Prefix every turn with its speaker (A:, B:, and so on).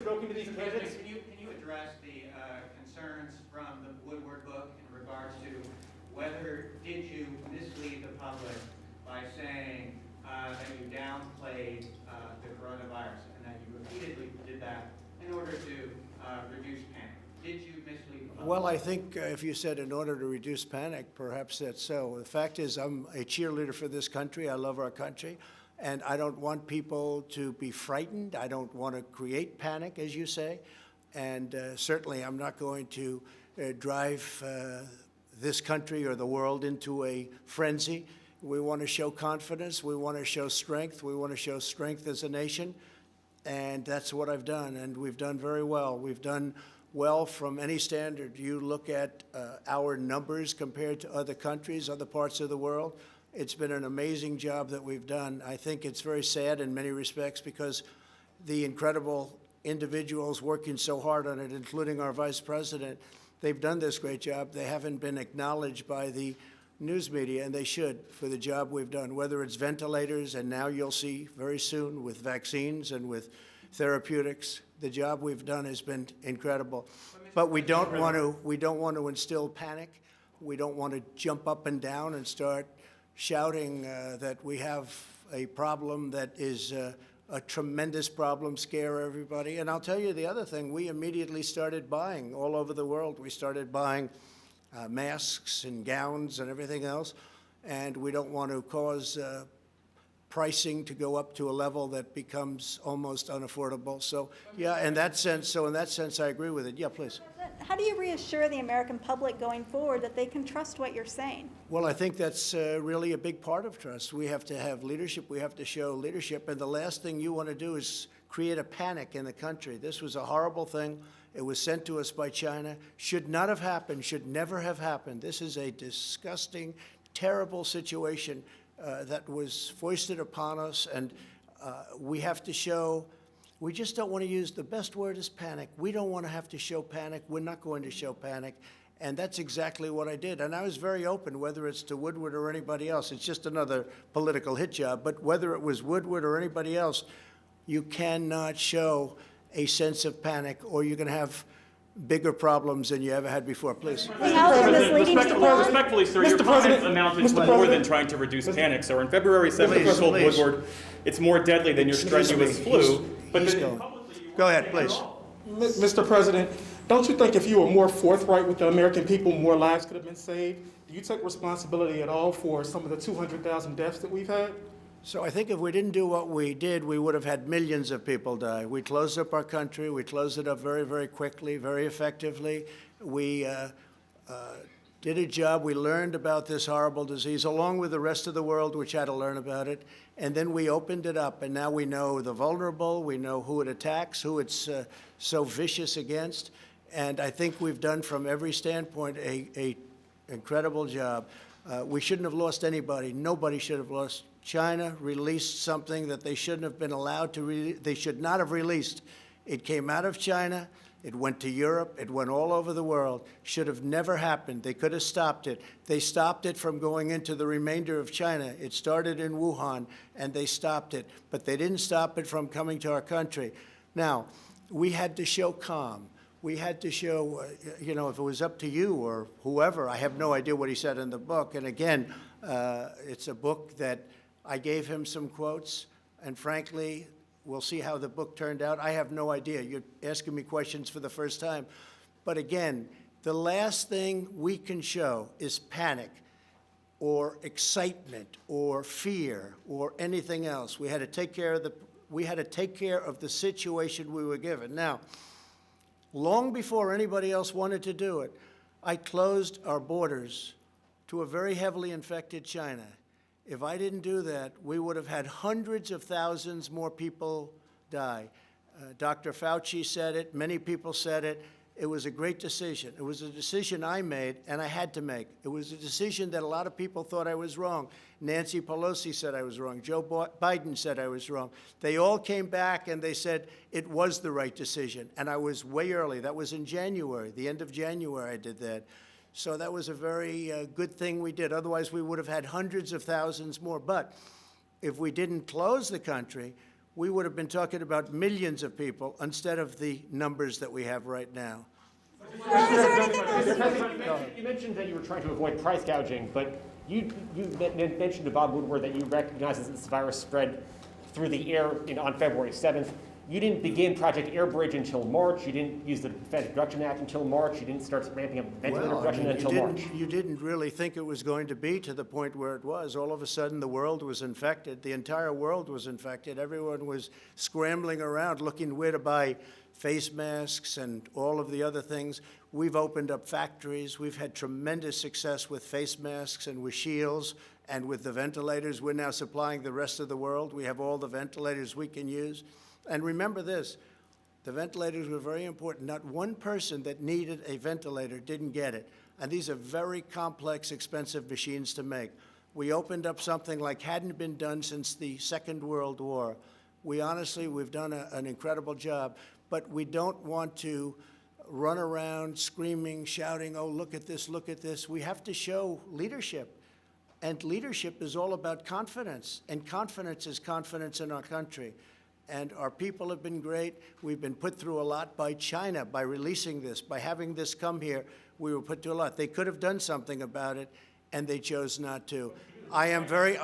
A: Spoken to these candidates?
B: Can you address the concerns from the Woodward book in regards to whether did you mislead the public by saying that you downplayed the coronavirus and that you repeatedly did that in order to reduce panic? Did you mislead the public?
C: Well, I think if you said in order to reduce panic, perhaps that's so. The fact is I'm a cheerleader for this country. I love our country. And I don't want people to be frightened. I don't want to create panic, as you say. And certainly I'm not going to drive this country or the world into a frenzy. We want to show confidence. We want to show strength. We want to show strength as a nation. And that's what I've done. And we've done very well. We've done well from any standard. You look at our numbers compared to other countries, other parts of the world. It's been an amazing job that we've done. I think it's very sad in many respects because the incredible individuals working so hard on it, including our vice president, they've done this great job. They haven't been acknowledged by the news media, and they should, for the job we've done, whether it's ventilators, and now you'll see very soon with vaccines and with therapeutics. The job we've done has been incredible. But we don't want to instill panic. We don't want to jump up and down and start shouting that we have a problem that is a tremendous problem, scare everybody. And I'll tell you the other thing, we immediately started buying all over the world. We started buying masks and gowns and everything else, and we don't want to cause pricing to go up to a level that becomes almost unaffordable. So, yeah, in that sense, I agree with it. Yeah, please.
D: How do you reassure the American public going forward that they can trust what you're saying?
C: Well, I think that's really a big part of trust. We have to have leadership. We have to show leadership. And the last thing you want to do is create a panic in the country. This was a horrible thing. It was sent to us by China. Should not have happened, should never have happened. This is a disgusting, terrible situation that was foisted upon us. And we have to show. We just don't want to use, the best word is panic. We don't want to have to show panic. We're not going to show panic. And that's exactly what I did. And I was very open, whether it's to Woodward or anybody else. It's just another political hit job. But whether it was Woodward or anybody else, you cannot show a sense of panic or you're going to have bigger problems than you ever had before. Please.
A: Respectfully, sir, your comments amounted to more than trying to reduce panic. So on February 7th, you told Woodward it's more deadly than your strenuous flu. But
C: Go ahead, please.
E: Mr. President, don't you think if you were more forthright with the American people, more lives could have been saved? Do you take responsibility at all for some of the 200,000 deaths that we've had?
C: So I think if we didn't do what we did, we would have had millions of people die. We closed up our country. We closed it up very, very quickly, very effectively. We did a job. We learned about this horrible disease, along with the rest of the world, which had to learn about it. And then we opened it up, and now we know the vulnerable. We know who it attacks, who it's so vicious against. And I think we've done, from every standpoint, a incredible job. We shouldn't have lost anybody. Nobody should have lost. China released something that they shouldn't have been allowed to. They should not have released. It came out of China. It went to Europe. It went all over the world. Should have never happened. They could have stopped it. They stopped it from going into the remainder of China. It started in Wuhan, and they stopped it. But they didn't stop it from coming to our country. Now, we had to show calm. We had to show, if it was up to you or whoever, I have no idea what he said in the book. And again, it's a book that I gave him some quotes, and frankly, we'll see how the book turned out. I have no idea. You're asking me questions for the first time. But again, the last thing we can show is panic or excitement or fear or anything else. We had to take care of the situation we were given. Now, long before anybody else wanted to do it, I closed our borders to a very heavily infected China. If I didn't do that, we would have had hundreds of thousands more people die. Dr. Fauci said it. Many people said it. It was a great decision. It was a decision I made, and I had to make. It was a decision that a lot of people thought I was wrong. Nancy Pelosi said I was wrong. Joe Biden said I was wrong. They all came back, and they said it was the right decision. And I was way early. That was in January, the end of January I did that. So that was a very good thing we did. Otherwise, we would have had hundreds of thousands more. But if we didn't close the country, we would have been talking about millions of people instead of the numbers that we have right now.
F: You mentioned that you were trying to avoid price gouging, but you mentioned to Bob Woodward that you recognize that this virus spread through the air on February 7th. You didn't begin Project Airbridge until March. You didn't use the Defense Production Act until March. You didn't start ramping up ventilator production until March.
C: You didn't really think it was going to be to the point where it was. All of a sudden, the world was infected. The entire world was infected. Everyone was scrambling around looking where to buy face masks and all of the other things. We've opened up factories. We've had tremendous success with face masks and with shields and with the ventilators. We're now supplying the rest of the world. We have all the ventilators we can use. And remember this, the ventilators were very important. Not one person that needed a ventilator didn't get it. And these are very complex, expensive machines to make. We opened up something like hadn't been done since the Second World War. We've done an incredible job, but we don't want to run around screaming, shouting, oh, look at this, look at this. We have to show leadership. And leadership is all about confidence. And confidence is confidence in our country. And our people have been great. We've been put through a lot by China, by releasing this, by having this come here. We were put through a lot. They could have done something about it, and they chose not to. I am very